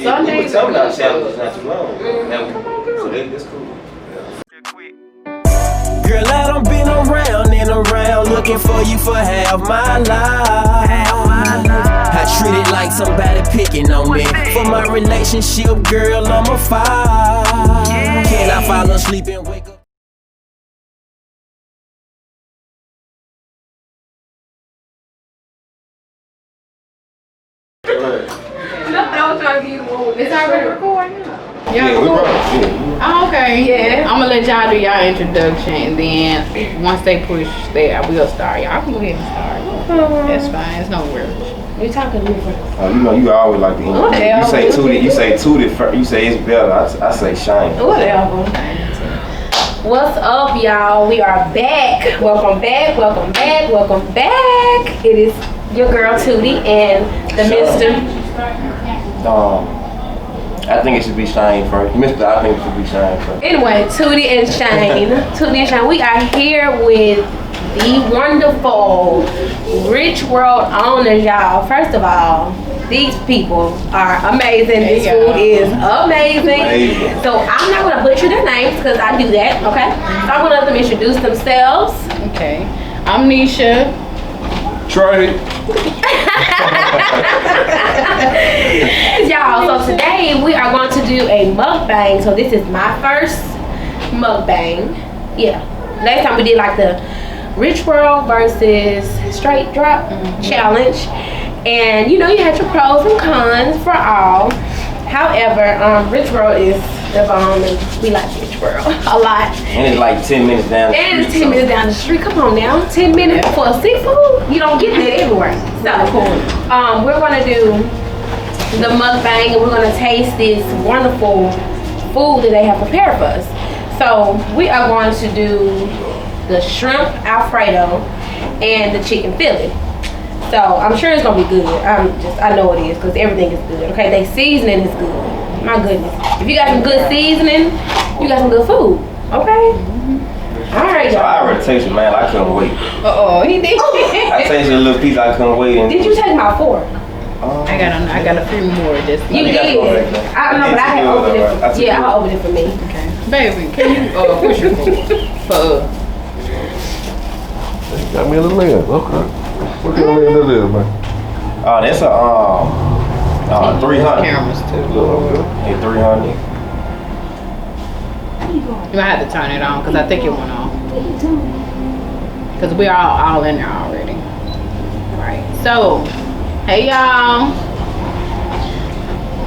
Sundays are good. Challenges not too long. So that's cool. Girl, I done been around and around looking for you for half my life. I treat it like somebody picking on me. For my relationship, girl, I'm a fight. Can I fall asleep and wake up? It's already recording. Yeah, we run. Oh, okay. Yeah. I'm gonna let y'all do y'all introduction, and then once they push that, we'll start. Y'all can go ahead and start. That's fine. It's no rush. You talking to me first? You know, you always like the English. You say TUUTIE. You say TUUTIE first. You say it's better. I say shine. Whatever. What's up, y'all? We are back. Welcome back. Welcome back. Welcome back. It is your girl TUUTIE and the Mr. I think it should be Shine first. Mr. I think it should be Shine first. Anyway, TUUTIE and Shine. TUUTIE and Shine. We are here with the wonderful Rich World owners, y'all. First of all, these people are amazing. This food is amazing. So I'm not gonna butcher their names because I do that. Okay. So I'm gonna let them introduce themselves. Okay. I'm Nisha. Trey. Y'all, so today we are going to do a mukbang. So this is my first mukbang. Yeah. Last time we did like the Rich World versus Straight Drop challenge. And you know, you had your pros and cons for all. However, Rich World is the bomb, and we like Rich World a lot. And it's like 10 minutes down the street. And it's 10 minutes down the street. Come on now. 10 minutes for a seafood? You don't get that everywhere. So, we're going to do the mukbang, and we're going to taste this wonderful food that they have prepared for us. So, we are going to do the shrimp Alfredo and the chicken Philly. So, I'm sure it's going to be good. I know it is because everything is good. Okay, they seasoning is good. My goodness. If you got some good seasoning, you got some good food. Okay? All right, So y'all. I already tasted, man. I couldn't wait. He did. I tasted a little piece. I couldn't wait. And Did you take my fork? I got a few more. Just You did. I know, but I had opened it. Yeah, I opened it for me. okay. Baby, can you push your food for Got me in the lens. Okay. What kind of lens that is, man? That's a 300. cameras too? Yeah, 300. You might have to turn it on because I think it went on. Because we are all in there already. Right. So, hey y'all.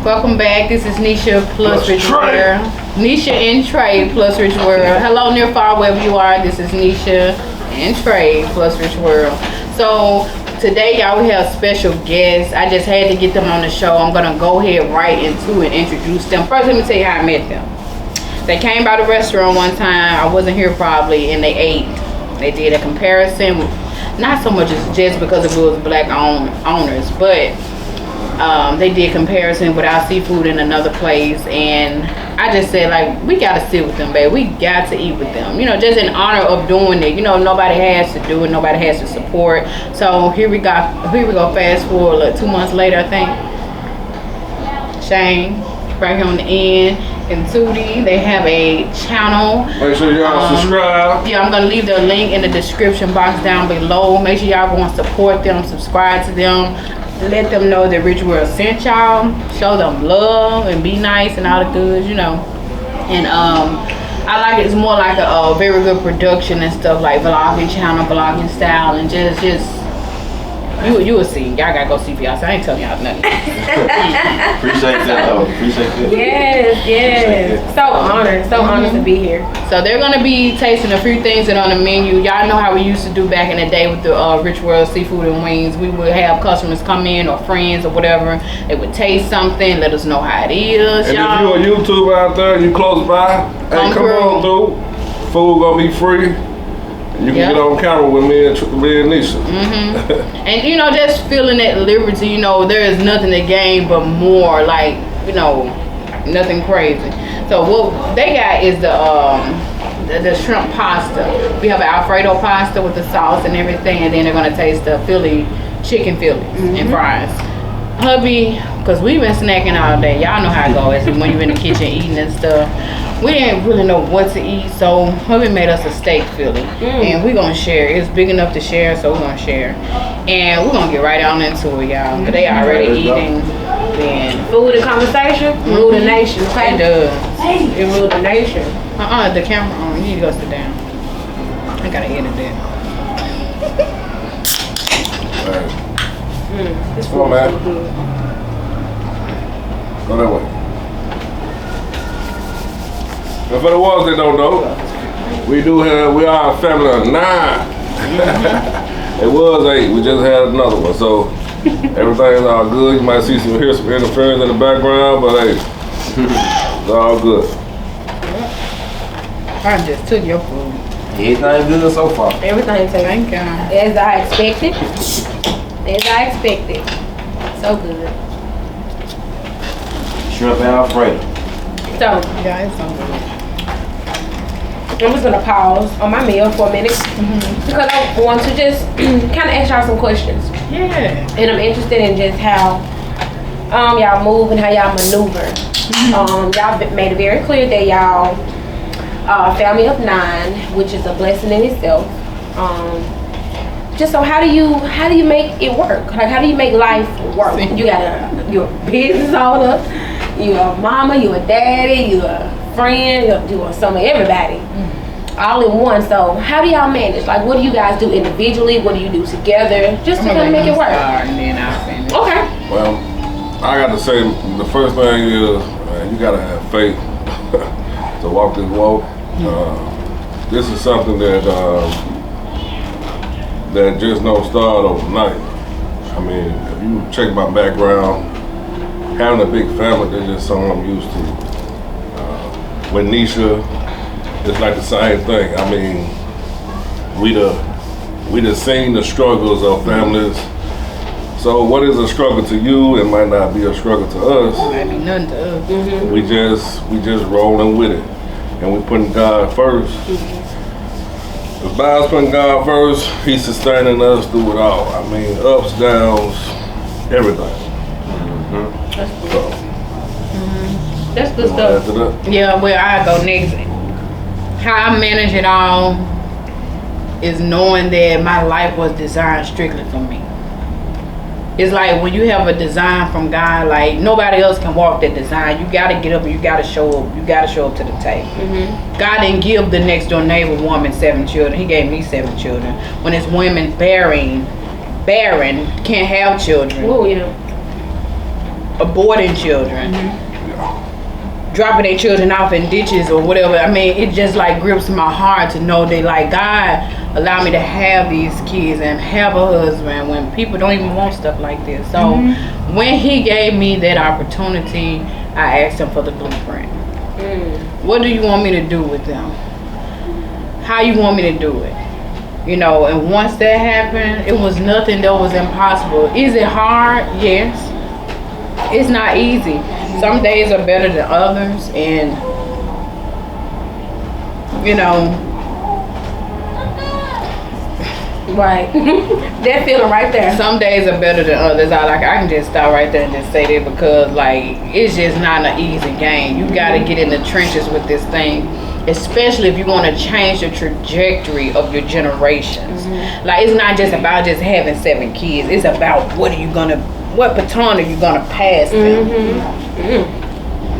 Welcome back. This is Nisha plus Rich World. Nisha and Trey plus Rich World. Hello, near, far, wherever you are. This is Nisha and Trey plus Rich World. So today, y'all, we have special guests. I just had to get them on the show. I'm gonna go ahead right into and introduce them. First, let me tell you how I met them. They came by the restaurant one time. I wasn't here probably, and they ate. They did a comparison, not so much as just because it was black owners, but they did comparison with our seafood in another place, and I just said, like, we gotta sit with them, babe. We got to eat with them, you know, just in honor of doing it. You know, nobody has to do it, nobody has to support. So here we go. Fast forward, like 2 months later, I think. Shane, right here on the end, and TUUTIE, they have a channel. Make sure y'all subscribe. Yeah, I'm gonna leave the link in the description box down below. Make sure y'all go and support them, subscribe to them. Let them know that Rich World sent y'all. Show them love and be nice and all the goods, you know. And I like it. It's more like a very good production and stuff, like vlogging channel, vlogging style, and just you will see. Y'all gotta go see for y'all. So I ain't telling y'all nothing. Appreciate that, though. Appreciate that. Yes. So honored to be here. So they're gonna be tasting a few things that are on the menu. Y'all know how we used to do back in the day with the Rich World Seafood and Wings. We would have customers come in or friends or whatever. They would taste something, let us know how it is. And y'all. if you a YouTuber out there, you close by, hey, come on through. Food gonna be free. You can get on camera with me and Nisha. And you know, just feeling at liberty, you know, there is nothing to gain but more, like, you know, nothing crazy. So what they got is the shrimp pasta. We have an Alfredo pasta with the sauce and everything, and then they're gonna taste the chicken Phillies and fries. hubby, because we've been snacking all day. Y'all know how it goes when you're in the kitchen eating and stuff. We didn't really know what to eat, so hubby made us a steak Philly. And we're going to share. It's big enough to share, so we're going to share. And we're going to get right on into it, y'all. Because they already eating. Then Food and conversation rule the nation, okay? it does. It rule the nation. The camera on. You need to go sit down. I got to edit that. This Come on, food man. is so good. Go that way. And for the ones that don't know, we are a family of 9. It was 8. We just had another one, so everything's all good. You might hear some interference in the background, but hey, it's all good. I just took your food. Everything good so far. Everything tastes Thank you. as I expected. As I expected. So good. Shrimp Alfredo. So, Yeah, it's so good. I'm just gonna pause on my meal for a minute because I want to just kind of ask y'all some questions. Yeah. And I'm interested in just how y'all move and how y'all maneuver. Y'all made it very clear that y'all are a family of 9, which is a blessing in itself. Just so how do you make it work? Like how do you make life work? You got your business owner, you're a mama, you're a daddy, you're a friend, you're some of everybody. All in one. So how do y'all manage? Like what do you guys do individually? What do you do together? Just to kind of make it work. And then I'll finish. Okay. Well, I got to say, the first thing is, you got to have faith to walk this walk. This is something that just don't start overnight. I mean, if you check my background, having a big family, that's just something I'm used to. With Nisha, it's like the same thing. I mean, we done seen the struggles of families. So what is a struggle to you, it might not be a struggle to us. It might be nothing to us. We just rolling with it, and we putting God first. If God's putting God first, He's sustaining us through it all. I mean, ups, downs, everything. That's good stuff. Yeah, where I go next. How I manage it all is knowing that my life was designed strictly for me. It's like when you have a design from God, like nobody else can walk that design. You gotta get up and you gotta show up. You gotta show up to the table. God didn't give the next door neighbor woman 7 children. He gave me 7 children. When it's women barren, can't have children. Oh yeah. Aborting children. Dropping their children off in ditches or whatever. I mean, it just like grips my heart to know that like God allowed me to have these kids and have a husband when people don't even want stuff like this. So when He gave me that opportunity, I asked Him for the blueprint. What do you want me to do with them? How you want me to do it? You know, and once that happened, it was nothing that was impossible. Is it hard? Yes. It's not easy. Some days are better than others, and you know, Right. That feeling right there. some days are better than others. I can just stop right there and just say that because like it's just not an easy game. You got to get in the trenches with this thing, especially if you want to change the trajectory of your generations. Like it's not just about just having 7 kids. It's about what baton are you gonna pass them?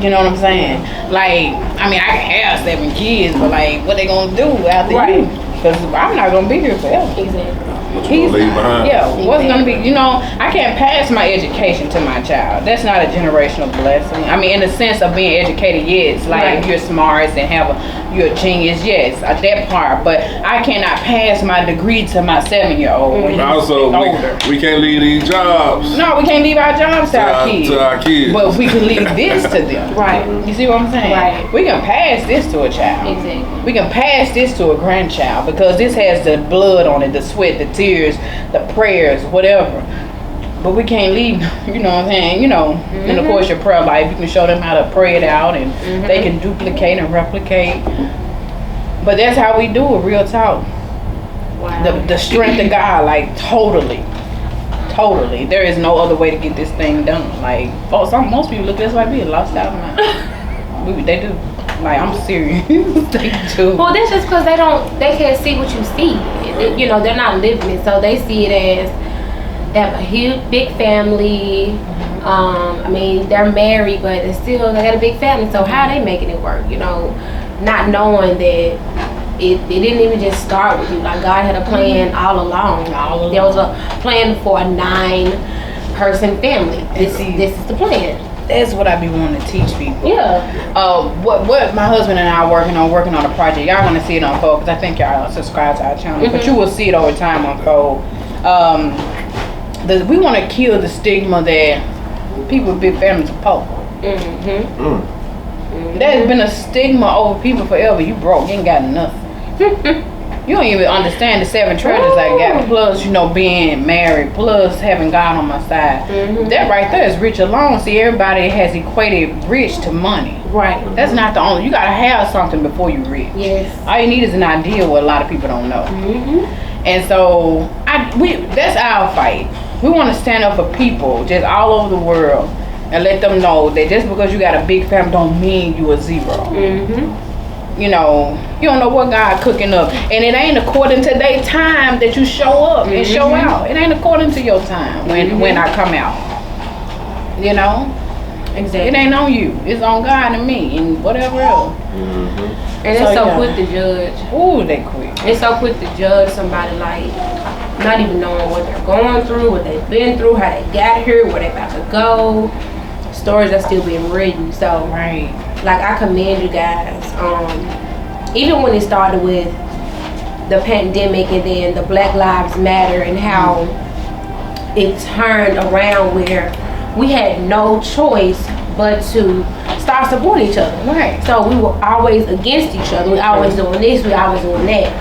You know what I'm saying? Like, I mean, I can have 7 kids, but like, what they gonna do after you? Because I'm not gonna be here forever. Exactly. What you gonna leave behind? Yeah, what's gonna be, you know, I can't pass my education to my child. That's not a generational blessing. I mean, in the sense of being educated, yes. Like, if you're smart and you're a genius, yes, that part. But I cannot pass my degree to my 7-year-old when Also, he's older. we can't leave these jobs No, we can't leave our jobs to our kids. to our kids. But we can leave this to them. Right. You see what I'm saying? Right. We can pass this to a child. Exactly. We can pass this to a grandchild because this has the blood on it, the sweat, the tears, the prayers, whatever. But we can't leave, you know what I'm saying? You know, and of course your prayer life, you can show them how to pray it out and they can duplicate and replicate. But that's how we do it, real talk. Wow. The strength of God, like totally. Totally. There is no other way to get this thing done. Like, most people look at us like we lost out mind. They do. Like, I'm serious. They do. Well, that's just because they can't see what you see. You know, they're not living it, so they see it as they have a huge, big family. I mean, they're married, but it's still they got a big family. So how are they making it work? You know, not knowing that it didn't even just start with you. Like God had a plan all along. There was a plan for a 9-person family. This is the plan. That's what I be wanting to teach people. Yeah. What my husband and I are working on a project. Y'all gonna see it unfold because I think y'all subscribe to our channel, but you will see it over time unfold. We want to kill the stigma that people with big families are poor. There's been a stigma over people forever. You broke, you ain't got nothing. You don't even understand the 7 treasures I got. Plus, you know, being married. Plus, having God on my side. That right there is rich alone. See, everybody has equated rich to money. Right. That's not the only. You gotta have something before you rich. Yes. All you need is an idea. What a lot of people don't know. And so, that's our fight. We want to stand up for people just all over the world and let them know that just because you got a big family don't mean you a zero. You know, you don't know what God cooking up, and it ain't according to their time that you show up and show out. It ain't according to your time when I come out. You know, Exactly. It ain't on you. It's on God and me and whatever else. And they're so quick to judge. Ooh, they quick. They're so quick to judge somebody, like not even knowing what they're going through, what they've been through, how they got here, where they about to go. Stories are still being written. So like I commend you guys. Even when it started with the pandemic and then the Black Lives Matter and how it turned around where we had no choice but to start supporting each other. So we were always against each other. We always doing this, we always doing that.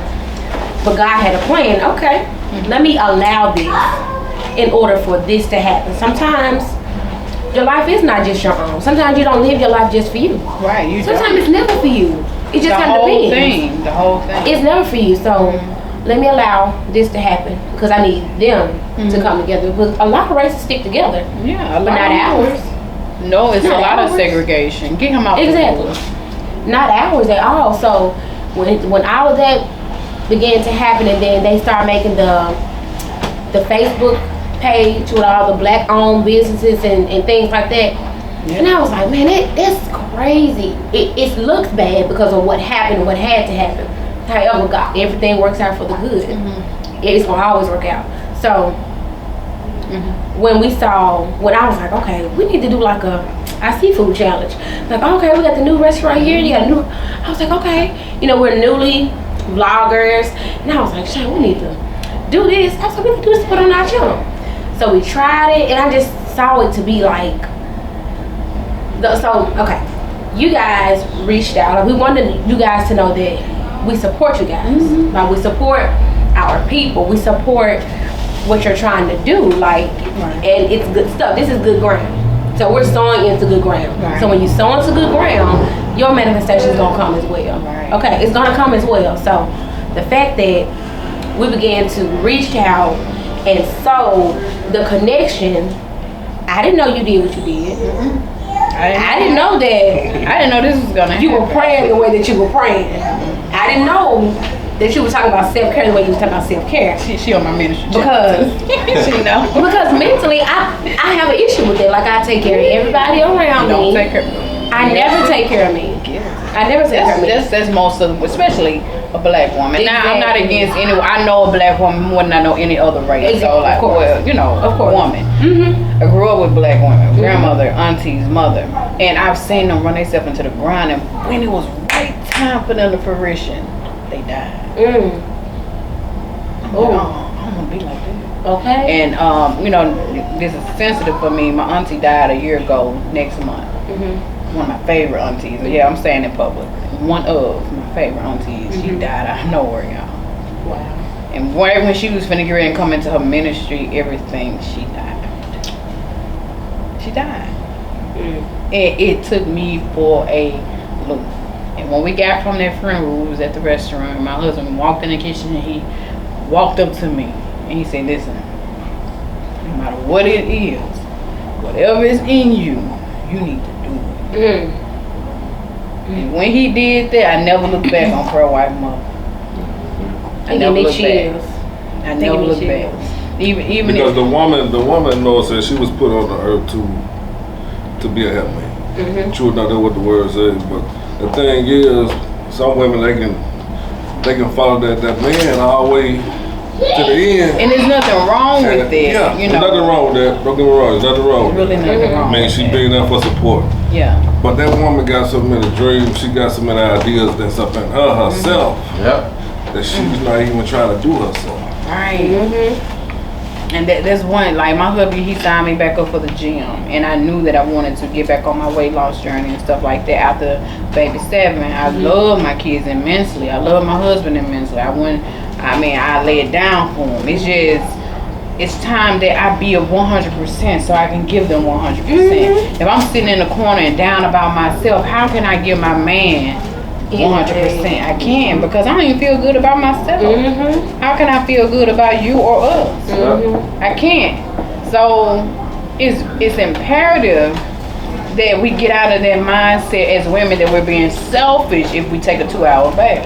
But God had a plan. Okay, let me allow this in order for this to happen. Sometimes your life is not just your own. Sometimes you don't live your life just for you. Sometimes it's never for you. It just kind of depends. The whole thing. It's never for you. So let me allow this to happen because I need them to come together. Because a lot of races stick together. Yeah, but not ours. No, it's not a lot ours. of segregation. Get him out. Exactly. Not ours at all. So when all of that began to happen, and then they start making the Facebook page with all the Black-owned businesses and things like that. And I was like, man, that's crazy. It looks bad because of what happened, what had to happen. However, God, everything works out for the good. It's gonna always work out. So when I was like, okay, we need to do like a seafood challenge. Like, okay, we got the new restaurant here. You got a new. I was like, okay, we're newly vloggers, and I was like, shit, we need to do this. I was like, we can do this, put it on our channel. So we tried it, and I just saw it to be like. Okay, you guys reached out. Like, we wanted you guys to know that we support you guys. Like, we support our people. We support what you're trying to do. Like, and it's good stuff. This is good ground. So we're sowing into good ground. So when you sow into good ground, your manifestation is gonna come as well. Okay, it's gonna come as well. So the fact that we began to reach out and sow the connection, I didn't know you did what you did. I didn't know that. I didn't know this was gonna happen. You were praying the way that you were praying. I didn't know that you were talking about self-care the way you were talking about self-care. She on my ministry. Because she know. Because mentally, I have an issue with it. Like, I take care of everybody around me. Don't take care. I never take care of me. I never take care of me. That's most of them, especially a Black woman. Exactly. Now, I'm not against anyone. I know a Black woman more than I know any other race. Exactly. So, like, Of course. woman. I grew up with Black women, grandmother, aunties, mother, and I've seen them run themselves into the ground. And when it was right time for them to fruition, they died. I'm gonna be like that. Okay. And this is sensitive for me. My auntie died a year ago next month. One of my favorite aunties. Yeah, I'm saying in public. One of my favorite aunties. She died out of nowhere, y'all. Wow. And right when she was finna get ready and come into her ministry, everything, she died. She died. And it took me for a loop. And when we got from that funeral, we was at the restaurant. My husband walked in the kitchen and he walked up to me and he said, listen, no matter what it is. Whatever is in you, you need to do it. And when he did that, I never looked back on Pearl White Mother. I never looked back. I never looked back. Even because the woman knows that she was put on the earth to be a helpmate. She would not know what the word says, but the thing is, some women they can follow that man all the way to the end. And there's nothing wrong with that. Yeah, you know. There's nothing wrong with that. Don't get me wrong, there's nothing wrong with really nothing wrong. I mean, she being there for support. Yeah. But that woman got so many dreams, she got so many ideas that's up in her herself. That she's not even trying to do herself. Right. And that's one, like my hubby, he signed me back up for the gym. And I knew that I wanted to get back on my weight loss journey and stuff like that after baby 7. I love my kids immensely. I love my husband immensely. I lay it down for him. It's just, it's time that I be a 100% so I can give them 100%. If I'm sitting in the corner and down about myself, how can I give my man 100%? I can, because I don't even feel good about myself. How can I feel good about you or us? I can't. So it's imperative that we get out of that mindset as women that we're being selfish if we take a 2-hour bath.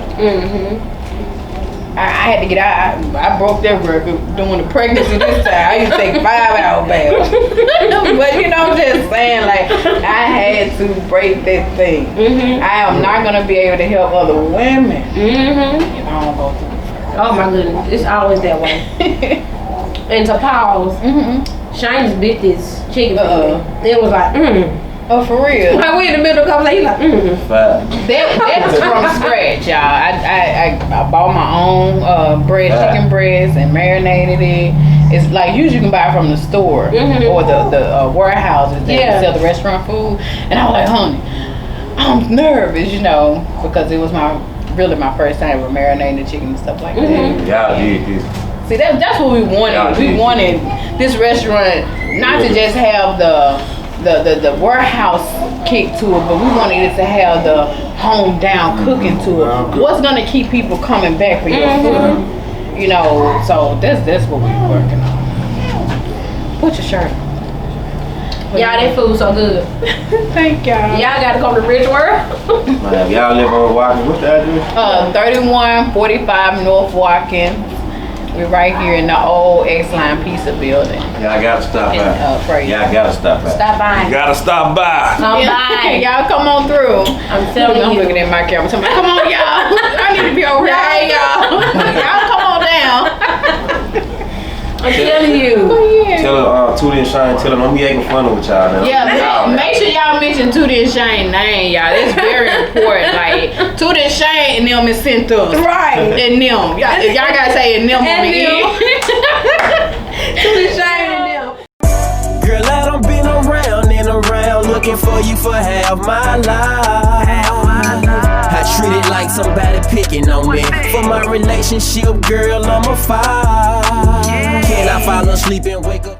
I had to get out. I broke that record during the pregnancy this time. I used to take 5-hour baths. But you know, I'm just saying, like, I had to break that thing. I am not going to be able to help other women if I don't go through it. Oh my goodness, it's always that way. And to pause, Shane just bit this chicken. It was like, Oh, for real? Like we in the middle of the conversation, like, That's from scratch, y'all. I bought my own chicken breast and marinated it. It's like usually you can buy it from the store or the warehouses that sell the restaurant food. And I was like, honey, I'm nervous, you know, because it was really my first time with marinating the chicken and stuff like that. Y'all did this. See, that's what we wanted. We wanted this restaurant not to just have the warehouse kick to it, but we wanted it to have the home down cooking to it. What's gonna keep people coming back for your food? You know, so that's what we're working on. Put your shirt on. y'all, that food so good. Thank y'all. Y'all gotta come to RICHWORLD. Man, y'all live on Watkins. What's the address? 3145 North Watkins. We're right here in the old X-Line Pizza building. Y'all gotta stop by. Y'all gotta stop by. Stop by. You gotta stop by. Come by. Y'all come on through. I'm telling I'm you. looking at my camera. Come on, y'all. I need to be over here. Hey, y'all. Y'all come on down. I'm telling you. Tell Tootie and Shine, tell them I'm making fun with y'all now. Yeah, make sure y'all mention Tootie and Shane name, y'all. It's very important. Like, Tootie and Shane and them is sent us. Right. And them. Y'all gotta say and them on the end. Tootie, Shane, and them. Girl, I done been around and around looking for you for half my life. I treat it like somebody picking on me. For my relationship, girl, I'm a 5. Can I fall asleep and wake up?